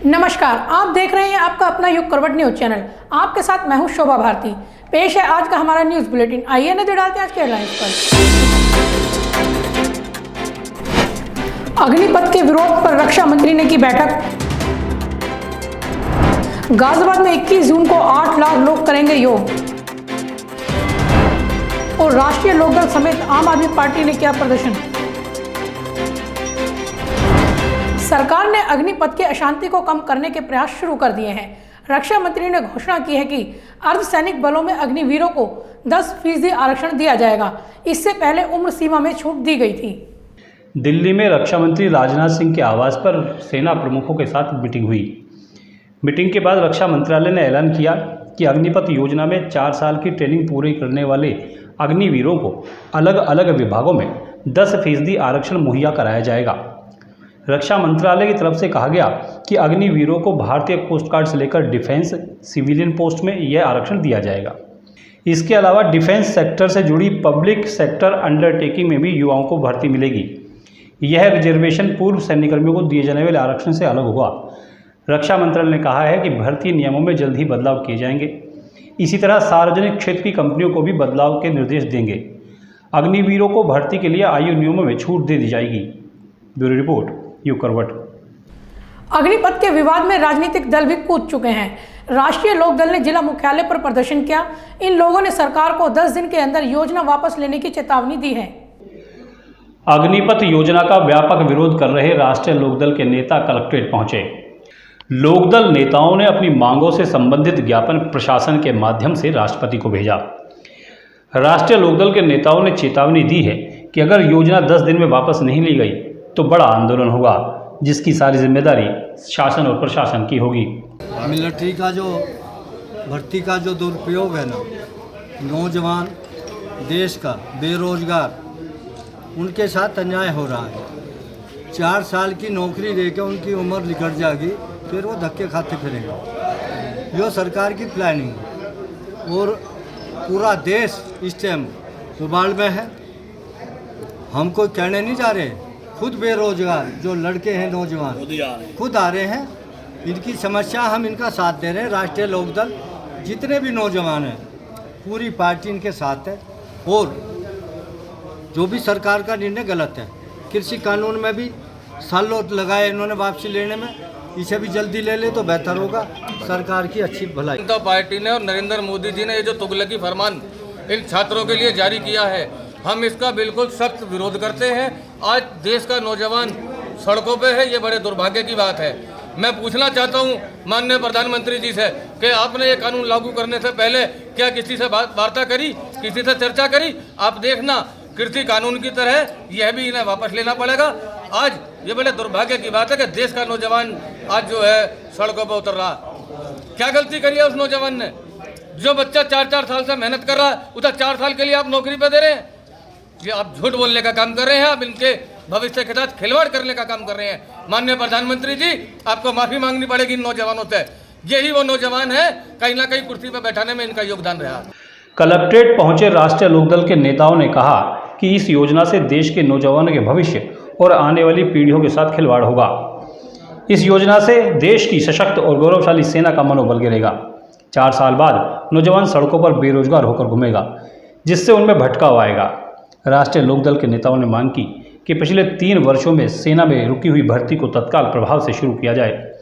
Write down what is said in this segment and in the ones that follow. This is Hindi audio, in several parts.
नमस्कार, आप देख रहे हैं आपका अपना युग करवट न्यूज चैनल। आपके साथ मैं हूं शोभा भारती। पेश है आज का हमारा न्यूज बुलेटिन। आइए नजर डालते हैं आज के हेडलाइंस पर। अग्निपथ के विरोध पर रक्षा मंत्री ने की बैठक। गाजियाबाद में 21 जून को 8 लाख लोग करेंगे योग। और राष्ट्रीय लोकदल समेत आम आदमी पार्टी ने किया प्रदर्शन। सरकार ने अग्निपथ की अशांति को कम करने के प्रयास शुरू कर दिए हैं। रक्षा मंत्री ने घोषणा की है कि अर्धसैनिक बलों में अग्निवीरों को 10% आरक्षण दिया जाएगा। इससे पहले उम्र सीमा में छूट दी गई थी। दिल्ली में रक्षा मंत्री राजनाथ सिंह के आवास पर सेना प्रमुखों के साथ मीटिंग हुई। मीटिंग के बाद रक्षा मंत्रालय ने ऐलान किया कि अग्निपथ योजना में 4 साल की ट्रेनिंग पूरी करने वाले अग्निवीरों को अलग अलग विभागों में 10% आरक्षण मुहैया कराया जाएगा। रक्षा मंत्रालय की तरफ से कहा गया कि अग्निवीरों को भारतीय कोस्ट गार्ड से लेकर डिफेंस सिविलियन पोस्ट में यह आरक्षण दिया जाएगा। इसके अलावा डिफेंस सेक्टर से जुड़ी पब्लिक सेक्टर अंडरटेकिंग में भी युवाओं को भर्ती मिलेगी। यह रिजर्वेशन पूर्व सैन्यकर्मियों को दिए जाने वाले आरक्षण से अलग होगा। रक्षा मंत्रालय ने कहा है कि भर्ती नियमों में जल्द ही बदलाव किए जाएंगे। इसी तरह सार्वजनिक क्षेत्र की कंपनियों को भी बदलाव के निर्देश देंगे। अग्निवीरों को भर्ती के लिए आयु नियमों में छूट दे दी जाएगी। ब्यूरो रिपोर्ट, युग करवट। अग्निपथ के विवाद में राजनीतिक दल भी कूद चुके हैं। राष्ट्रीय लोकदल ने जिला मुख्यालय पर प्रदर्शन किया। इन लोगों ने सरकार को 10 दिन के अंदर योजना वापस लेने की चेतावनी दी है। अग्निपथ योजना का व्यापक विरोध कर रहे राष्ट्रीय लोकदल के नेता कलेक्ट्रेट पहुंचे। लोकदल नेताओं ने अपनी मांगों से संबंधित ज्ञापन प्रशासन के माध्यम से राष्ट्रपति को भेजा। राष्ट्रीय लोकदल के नेताओं ने चेतावनी दी है कि अगर योजना 10 दिन में वापस नहीं ली गई तो बड़ा आंदोलन होगा, जिसकी सारी जिम्मेदारी शासन और प्रशासन की होगी। मिलिट्री का जो भर्ती का जो दुरुपयोग है ना, नौजवान देश का बेरोजगार उनके साथ अन्याय हो रहा है। 4 साल की नौकरी देके उनकी उम्र निकट जाएगी, फिर वो धक्के खाते फिरेंगे। यो सरकार की प्लानिंग है और पूरा देश इस टाइम उबाल में है। हम कोई कहने नहीं जा रहे, खुद बेरोजगार जो लड़के हैं नौजवान खुद आ रहे हैं। इनकी समस्या हम इनका साथ दे रहे हैं। राष्ट्रीय लोकदल जितने भी नौजवान हैं पूरी पार्टी इनके साथ है। और जो भी सरकार का निर्णय गलत है, कृषि कानून में भी सालों लगाए इन्होंने वापसी लेने में, इसे भी जल्दी ले ले तो बेहतर होगा। सरकार की अच्छी भलाई। जनता पार्टी ने और नरेंद्र मोदी जी ने ये जो तुगलकी फरमान इन छात्रों के लिए जारी किया है, हम इसका बिल्कुल सख्त विरोध करते हैं। आज देश का नौजवान सड़कों पे है, ये बड़े दुर्भाग्य की बात है। मैं पूछना चाहता हूँ माननीय प्रधानमंत्री जी से कि आपने ये कानून लागू करने से पहले क्या किसी से वार्ता करी, किसी से चर्चा करी? आप देखना कृषि कानून की तरह यह भी इन्हें वापस लेना पड़ेगा। आज ये बड़े दुर्भाग्य की बात है कि देश का नौजवान आज जो है सड़कों पर उतर रहा। क्या गलती करी है उस नौजवान ने? जो बच्चा 4-4 साल से मेहनत कर रहा है, उसे 4 साल के लिए आप नौकरी पे दे रहे हैं। ये आप झूठ बोलने का काम कर रहे हैं, आप इनके भविष्य के साथ खिलवाड़ करने का काम कर रहे हैं। माननीय प्रधानमंत्री जी, आपको माफी मांगनी पड़ेगी इन नौजवानों से। यही वो नौजवान है, कहीं ना कहीं कुर्सी पर बैठाने में इनका योगदान रहा। कलेक्ट्रेट पहुंचे राष्ट्रीय लोकदल के नेताओं ने कहा कि इस योजना से देश के नौजवानों के भविष्य और आने वाली पीढ़ियों के साथ खिलवाड़ होगा। इस योजना से देश की सशक्त और गौरवशाली सेना का मनोबल गिरेगा। 4 साल बाद नौजवान सड़कों पर बेरोजगार होकर घूमेगा, जिससे उनमें भटकाव आएगा। राष्ट्रीय लोकदल के नेताओं ने मांग की कि पिछले 3 वर्षों में सेना में रुकी हुई भर्ती को तत्काल प्रभाव से शुरू किया जाए।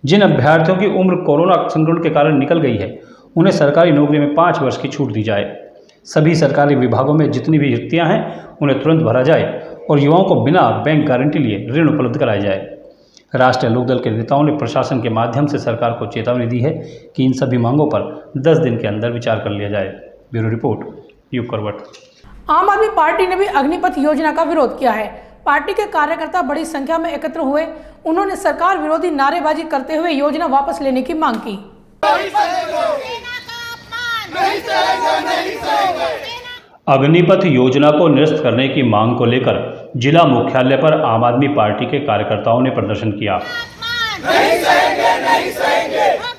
जिन अभ्यर्थियों की उम्र कोरोना संक्रमण के कारण निकल गई है, उन्हें सरकारी नौकरी में 5 वर्ष की छूट दी जाए। सभी सरकारी विभागों में जितनी भी रिक्तियां हैं उन्हें तुरंत भरा जाए और युवाओं को बिना बैंक गारंटी लिए ऋण उपलब्ध कराया जाए। राष्ट्रीय लोकदल के नेताओं ने प्रशासन के माध्यम से सरकार को चेतावनी दी है कि इन सभी मांगों पर 10 दिन के अंदर विचार कर लिया जाए। ब्यूरो रिपोर्ट, युग करवट। आम आदमी पार्टी ने भी अग्निपथ योजना का विरोध किया है। पार्टी के कार्यकर्ता बड़ी संख्या में एकत्र हुए। उन्होंने सरकार विरोधी नारेबाजी करते हुए योजना वापस लेने की मांग की। अग्निपथ योजना को निरस्त करने की मांग को लेकर जिला मुख्यालय पर आम आदमी पार्टी के कार्यकर्ताओं ने प्रदर्शन किया।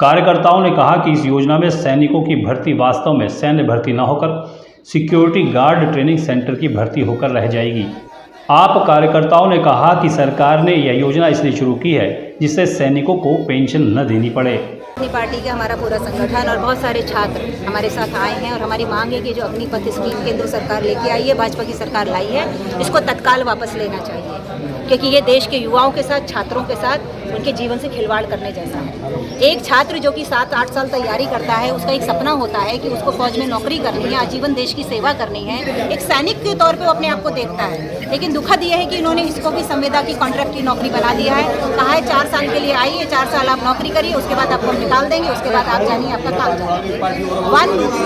कार्यकर्ताओं ने कहा कि इस योजना में सैनिकों की भर्ती वास्तव में सैन्य भर्ती न होकर सिक्योरिटी गार्ड ट्रेनिंग सेंटर की भर्ती होकर रह जाएगी। आप कार्यकर्ताओं ने कहा कि सरकार ने यह योजना इसलिए शुरू की है जिससे सैनिकों को पेंशन न देनी पड़े। अपनी पार्टी का हमारा पूरा संगठन और बहुत सारे छात्र हमारे साथ आए हैं और हमारी मांग है कि जो अग्निपथ स्कीम केंद्र सरकार लेके आई है, भाजपा की सरकार लाई है, इसको तत्काल वापस लेना चाहिए, क्योंकि ये देश के युवाओं के साथ, छात्रों के साथ उनके जीवन से खिलवाड़ करने जैसा है। एक छात्र जो कि 7-8 साल तैयारी करता है, उसका एक सपना होता है कि उसको फौज में नौकरी करनी है, आजीवन देश की सेवा करनी है, एक सैनिक के तौर पे वो अपने आप को देखता है। लेकिन दुखद यह है कि इन्होंने इसको भी संविदा की कॉन्ट्रैक्ट की नौकरी बना दिया है। कहा है 4 साल के लिए आइए, 4 साल आप नौकरी करिए, उसके बाद आपको निकाल देंगे, उसके बाद आप जानिए आपका काम जानिए।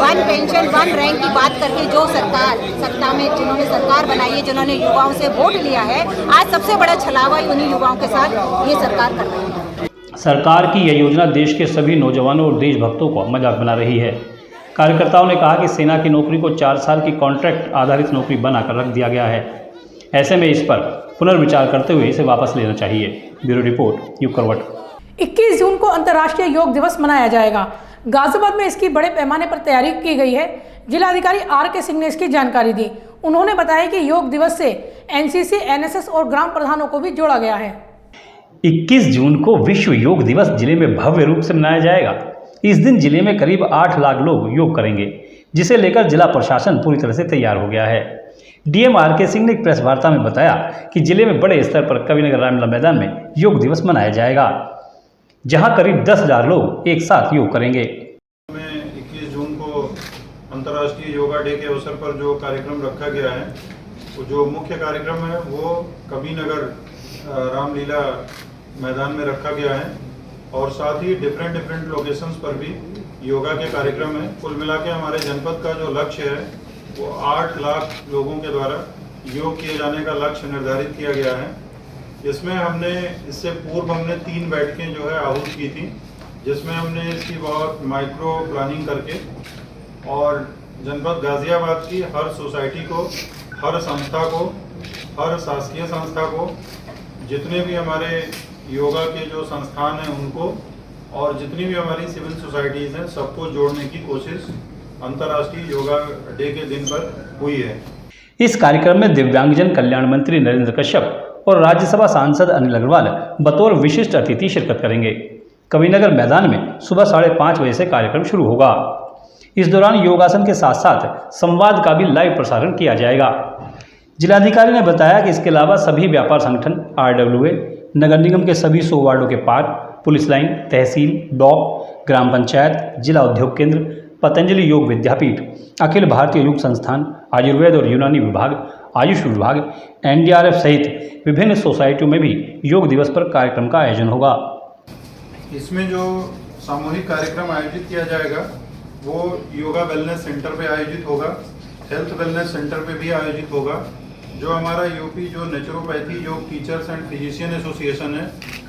वन पेंशन, वन रैंक की बात करके जो सरकार सत्ता में, जिन्होंने सरकार बनाई है, जिन्होंने युवाओं से वोट लिया है, आज सबसे बड़ा छलावा उन्हीं युवाओं के साथ ये सरकार कर रही है। सरकार की यह योजना देश के सभी नौजवानों और देशभक्तों को मजाक बना रही है। कार्यकर्ताओं ने कहा कि सेना की नौकरी को 4 साल की कॉन्ट्रैक्ट आधारित नौकरी बनाकर रख दिया गया है। ऐसे में इस पर पुनर्विचार करते हुए इसे वापस लेना चाहिए। ब्यूरो रिपोर्ट, युग करवट। 21 जून को अंतर्राष्ट्रीय योग दिवस मनाया जाएगा। गाजियाबाद में इसकी बड़े पैमाने पर तैयारी की गई है। जिलाधिकारी RK सिंह ने इसकी जानकारी दी। उन्होंने बताया कि योग दिवस से NCC, NSS और ग्राम प्रधानों को भी जोड़ा गया है। 21 जून को विश्व योग दिवस जिले में भव्य रूप से मनाया जाएगा। इस दिन जिले में करीब 8 लाख लोग योग करेंगे, जिसे लेकर जिला प्रशासन पूरी तरह से तैयार हो गया है। DM RK सिंह ने एक प्रेस वार्ता में बताया कि जिले में बड़े स्तर पर कविनगर रामलीला मैदान में योग दिवस मनाया जाएगा, जहां करीब 10,000 लोग एक साथ योग करेंगे। 21 जून को अंतर्राष्ट्रीय योगा डे के अवसर पर जो कार्यक्रम रखा गया है, वो जो मुख्य कार्यक्रम है वो कविनगर रामलीला मैदान में रखा गया है और साथ ही डिफरेंट लोकेशंस पर भी योगा के कार्यक्रम है। कुल मिला के हमारे जनपद का जो लक्ष्य है वो 8 लाख लोगों के द्वारा योग किए जाने का लक्ष्य निर्धारित किया गया है। इसमें हमने इससे पूर्व 3 बैठकें जो है आहूत की थी, जिसमें हमने इसकी बहुत माइक्रो प्लानिंग करके और जनपद गाजियाबाद की हर सोसाइटी को, हर संस्था को, हर शासकीय संस्था को, जितने भी हमारे योगा के जो संस्थान हैं उनको और जितनी भी हमारी सिविल सोसाइटीज़ हैं सबको जोड़ने की कोशिश अंतर्राष्ट्रीय योगा डे के दिन पर हुई है। इस कार्यक्रम में दिव्यांगजन कल्याण मंत्री नरेंद्र कश्यप और राज्यसभा सांसद अनिल अग्रवाल बतौर विशिष्ट अतिथि शिरकत करेंगे। कविनगर मैदान में सुबह 5:30 बजे से कार्यक्रम शुरू होगा। इस दौरान योगासन के साथ साथ संवाद का भी लाइव प्रसारण किया जाएगा। जिलाधिकारी ने बताया कि इसके अलावा सभी व्यापार संगठन, RWA, नगर निगम के सभी 100 वार्डों के पार्क, पुलिस लाइन, तहसील, ब्लॉक, ग्राम पंचायत, जिला उद्योग केंद्र, पतंजलि योग विद्यापीठ, अखिल भारतीय योग संस्थान, आयुर्वेद और यूनानी विभाग, आयुष विभाग, NDRF सहित विभिन्न सोसाइटियों में भी योग दिवस पर कार्यक्रम का आयोजन होगा। इसमें जो सामूहिक कार्यक्रम आयोजित किया जाएगा वो योगा वेलनेस सेंटर पे आयोजित होगा, हेल्थ वेलनेस सेंटर पे भी आयोजित होगा। जो हमारा यूपी जो नेचुरोपैथी योग टीचर्स एंड फिजिशियन एसोसिएशन है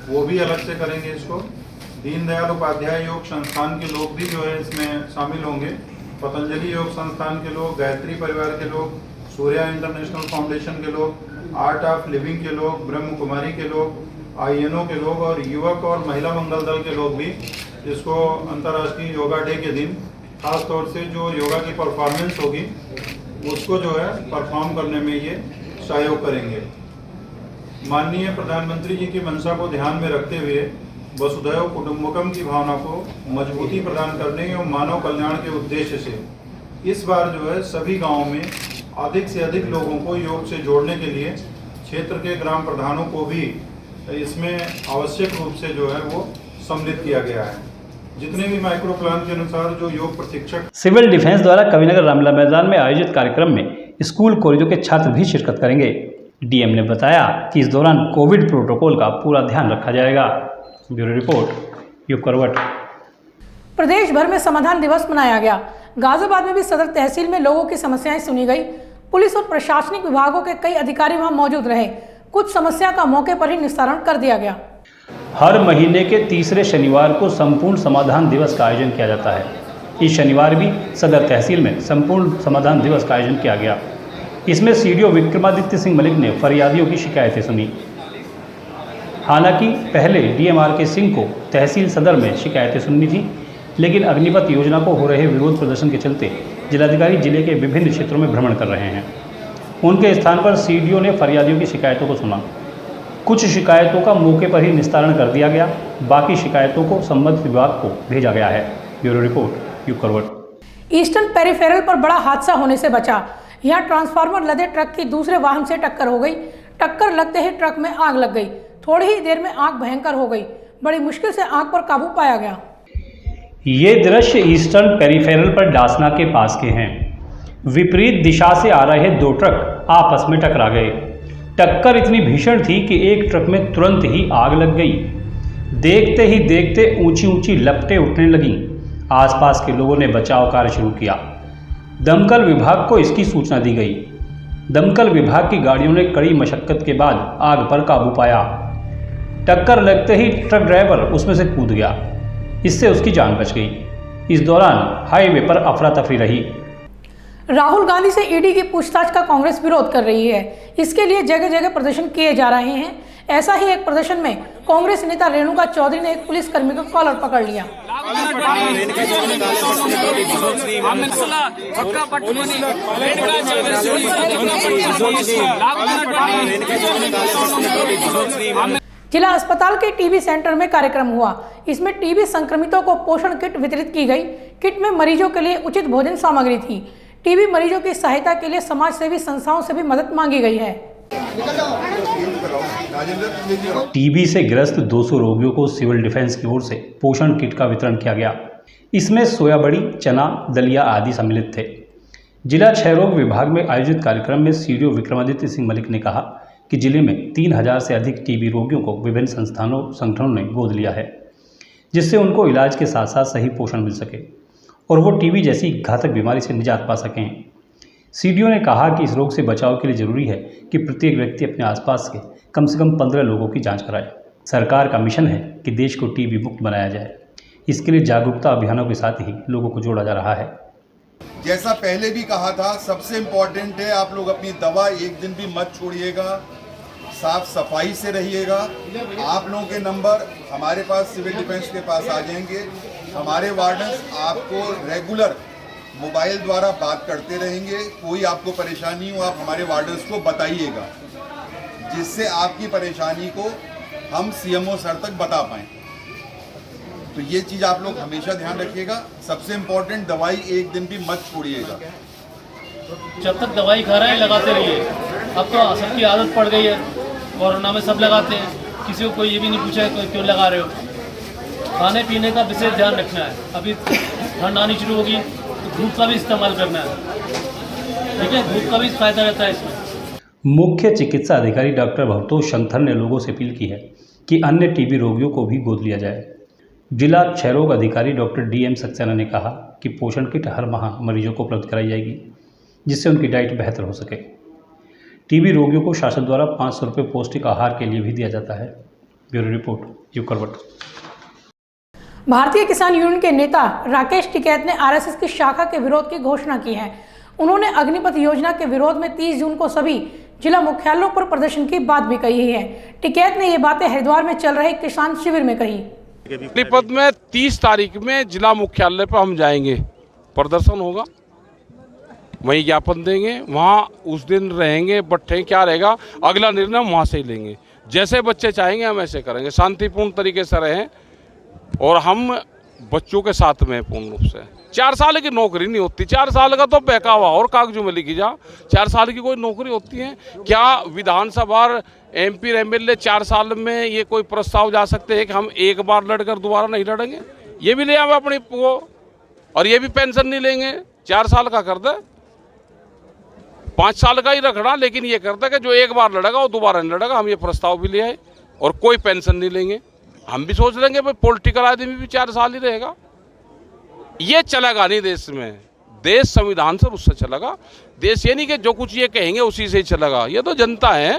वो भी अलग से करेंगे इसको। दीनदयाल उपाध्याय योग संस्थान के लोग भी जो है इसमें शामिल होंगे। पतंजलि योग संस्थान के लोग, गायत्री परिवार के लोग, सूर्या इंटरनेशनल फाउंडेशन के लोग, आर्ट ऑफ लिविंग के लोग, ब्रह्म कुमारी के लोग, INO के लोग और युवक और महिला मंगल दल के लोग भी इसको अंतर्राष्ट्रीय योगा डे के दिन खास तौर से जो योगा की परफॉर्मेंस होगी उसको जो है परफॉर्म करने में ये सहयोग करेंगे। माननीय प्रधानमंत्री जी की मंशा को ध्यान में रखते हुए वसुधैव कुटुंबकम की भावना को मजबूती प्रदान करने और मानव कल्याण के उद्देश्य से इस बार जो है सभी गांवों में अधिक से अधिक लोगों को योग से जोड़ने के लिए क्षेत्र के ग्राम प्रधानों को भी इसमें आवश्यक रूप से जो है वो सम्मिलित किया गया है। जितने भी माइक्रो प्लान के अनुसार जो योग प्रशिक्षक। सिविल डिफेंस द्वारा कविनगर रामलीला मैदान में आयोजित कार्यक्रम में स्कूल कॉलेजों के छात्र भी शिरकत करेंगे। DM ने बताया कि इस दौरान कोविड प्रोटोकॉल का पूरा ध्यान रखा जाएगा। ब्यूरो रिपोर्ट, युग करवट। प्रदेश भर में समाधान दिवस मनाया गया। गाजियाबाद में भी सदर तहसील में लोगों की समस्याएं सुनी गई। पुलिस और प्रशासनिक विभागों के कई अधिकारी वहां मौजूद रहे। कुछ समस्या का मौके पर ही निस्तारण कर दिया गया। हर महीने के तीसरे शनिवार को संपूर्ण समाधान दिवस का आयोजन किया जाता है। इस शनिवार भी सदर तहसील में संपूर्ण समाधान दिवस का आयोजन किया गया। इसमें CDO विक्रमादित्य सिंह मलिक ने फरियादियों की शिकायतें सुनी। हालांकि पहले DM RK सिंह को तहसील सदर में शिकायतें सुननी थी, लेकिन अग्निपथ योजना को हो रहे विरोध प्रदर्शन के चलते जिलाधिकारी जिले के विभिन्न क्षेत्रों में भ्रमण कर रहे हैं। उनके स्थान पर सीडीओ ने फरियादियों की शिकायतों को सुना। कुछ शिकायतों का मौके पर ही निस्तारण कर दिया गया, बाकी शिकायतों को संबंधित विभाग को भेजा गया है। ब्यूरो रिपोर्ट, युग करवट। ईस्टर्न पेरिफेरल पर बड़ा हादसा होने से बचा। यहाँ ट्रांसफार्मर लदे ट्रक की दूसरे वाहन से टक्कर हो गई। टक्कर लगते ही ट्रक में आग लग गई। थोड़ी ही देर में आग भयंकर हो गई। बड़ी मुश्किल से आग पर काबू पाया गया। ये दृश्य ईस्टर्न पेरिफेरल पर डासना के पास के हैं। विपरीत दिशा से आ रहे दो ट्रक आपस में टकरा गए। टक्कर इतनी भीषण थी कि एक ट्रक में तुरंत ही आग लग गई। देखते ही देखते ऊंची ऊंची लपटें उठने लगीं। आसपास के लोगों ने बचाव कार्य शुरू किया। दमकल विभाग को इसकी सूचना दी गई। दमकल विभाग की गाड़ियों ने कड़ी मशक्कत के बाद आग पर काबू पाया। टक्कर लगते ही ट्रक ड्राइवर उसमें से कूद गया। इससे उसकी जान बच गई। इस दौरान हाईवे पर अफरा तफरी रही। राहुल गांधी से ईडी की पूछताछ का कांग्रेस विरोध कर रही है। इसके लिए जगह जगह प्रदर्शन किए जा रहे हैं। ऐसा ही एक प्रदर्शन में कांग्रेस नेता रेणुका चौधरी ने एक पुलिसकर्मी का कॉलर पकड़ लिया। जिला अस्पताल के टीबी सेंटर में कार्यक्रम हुआ। इसमें टीबी संक्रमितों को पोषण किट वितरित की गई। किट में मरीजों के लिए उचित भोजन सामग्री थी। टीबी मरीजों की सहायता के लिए समाज सेवी संस्थाओं से भी मदद मांगी गई है। टीबी से ग्रस्त 200 रोगियों को सिविल डिफेंस की ओर से पोषण किट का वितरण किया गया। इसमें सोया बड़ी, चना, दलिया आदि सम्मिलित थे। जिला क्षय रोग विभाग में आयोजित कार्यक्रम में सीडीओ विक्रमादित्य सिंह मलिक ने कहा कि जिले में 3000 से अधिक टीबी रोगियों को विभिन्न संगठनों ने गोद लिया है, जिससे उनको इलाज के साथ साथ सही पोषण मिल सके और वो टीबी जैसी घातक बीमारी से निजात पा सकें। सीडीओ ने कहा कि इस रोग से बचाव के लिए जरूरी है कि प्रत्येक व्यक्ति अपने आसपास के कम से कम 15 लोगों की जांच कराए। सरकार का मिशन है कि देश को टीबी मुक्त बनाया जाए। इसके लिए जागरूकता अभियानों के साथ ही लोगों को जोड़ा जा रहा है। जैसा पहले भी कहा था, सबसे इम्पोर्टेंट है आप लोग अपनी दवा एक दिन भी मत छोड़िएगा, साफ सफाई से रहिएगा। आप लोगों के नंबर हमारे पास सिविल डिफेंस के पास आ जाएंगे। हमारे वार्डन्स आपको रेगुलर मोबाइल द्वारा बात करते रहेंगे। कोई आपको परेशानी हो आप हमारे वार्डन्स को बताइएगा, जिससे आपकी परेशानी को हम सीएमओ सर तक बता पाएँ। तो ये चीज़ आप लोग हमेशा ध्यान रखिएगा। सबसे इम्पोर्टेंट, दवाई एक दिन भी मत छोड़िएगा। जब तक दवाई खा रहे हैं लगाते रहिए। अब तो सबकी आदत पड़ गई है, कोरोना में सब लगाते हैं, किसी को कोई ये भी नहीं पूछा है क्यों लगा रहे हो। खाने पीने का विशेष ध्यान रखना है। अभी ठंड आनी शुरू होगी तो धूप का भी इस्तेमाल करना है, ठीक है, धूप का भी फायदा रहता है इसमें। मुख्य चिकित्सा अधिकारी डॉक्टर भवतोष शंकर ने लोगों से अपील की है कि अन्य टीबी रोगियों को भी गोद लिया जाए। जिला क्षय रोग अधिकारी डॉक्टर DM सक्सेना ने कहा कि पोषण किट हर माह मरीजों को उपलब्ध कराई जाएगी, जिससे उनकी डाइट बेहतर हो सके। टीबी रोगियों को शासन द्वारा 500 रुपये पौष्टिक आहार के लिए भी दिया जाता है। ब्यूरो रिपोर्ट, युग करवट। भारतीय किसान यूनियन के नेता राकेश टिकैत ने RSS की शाखा के विरोध की घोषणा की है। उन्होंने अग्निपथ योजना के विरोध में 30 जून को सभी जिला मुख्यालयों पर प्रदर्शन की बात भी कही है। टिकैत ने ये बातें हरिद्वार में चल रहे किसान शिविर में कही। अग्निपथ में 30 तारीख में जिला मुख्यालय पर हम जाएंगे, प्रदर्शन होगा, वहीं ज्ञापन देंगे, वहाँ उस दिन रहेंगे, बैठे क्या रहेगा अगला निर्णय हम वहाँ से ही लेंगे। जैसे बच्चे चाहेंगे हम ऐसे करेंगे, शांतिपूर्ण तरीके से रहें और हम बच्चों के साथ में पूर्ण रूप से। 4 साल की नौकरी नहीं होती, 4 साल का तो बहकावा और कागजों में लिखी जा। 4 साल की कोई नौकरी होती है क्या? विधानसभा MP MLA 4 साल में ये कोई प्रस्ताव जा सकते हैं कि हम एक बार लड़कर दोबारा नहीं लड़ेंगे? ये भी ले आवे अपनी वो, और ये भी पेंशन नहीं लेंगे। 4 साल का कर दे, 5 साल का ही रखना, लेकिन ये करता कि जो एक बार लड़ेगा वो दोबारा नहीं लड़ेगा। हम ये प्रस्ताव भी ले आए और कोई पेंशन नहीं लेंगे। हम भी सोच लेंगे भाई पॉलिटिकल आदमी भी 4 साल ही रहेगा। ये चलेगा नहीं देश में। देश संविधान से उससे चलेगा। देश ये नहीं कि जो कुछ ये कहेंगे उसी से ही चलेगा। ये तो जनता है।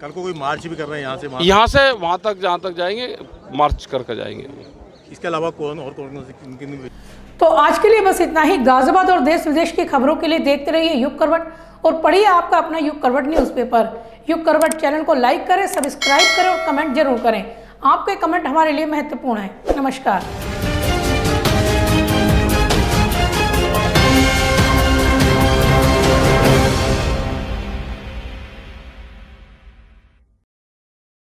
कल को कोई मार्च भी कर रहे हैं यहाँ से वहाँ तक, जहाँ तक जाएंगे मार्च करके जाएंगे। इसके अलावा कौन तो आज के लिए बस इतना ही। गाजियाबाद और देश विदेश की खबरों के लिए देखते रहिए युग करवट और पढ़िए आपका अपना युग करवट न्यूज़पेपर। युग करवट चैनल को लाइक करें, सब्सक्राइब करें और कमेंट जरूर करें। आपके कमेंट हमारे लिए महत्वपूर्ण है। नमस्कार।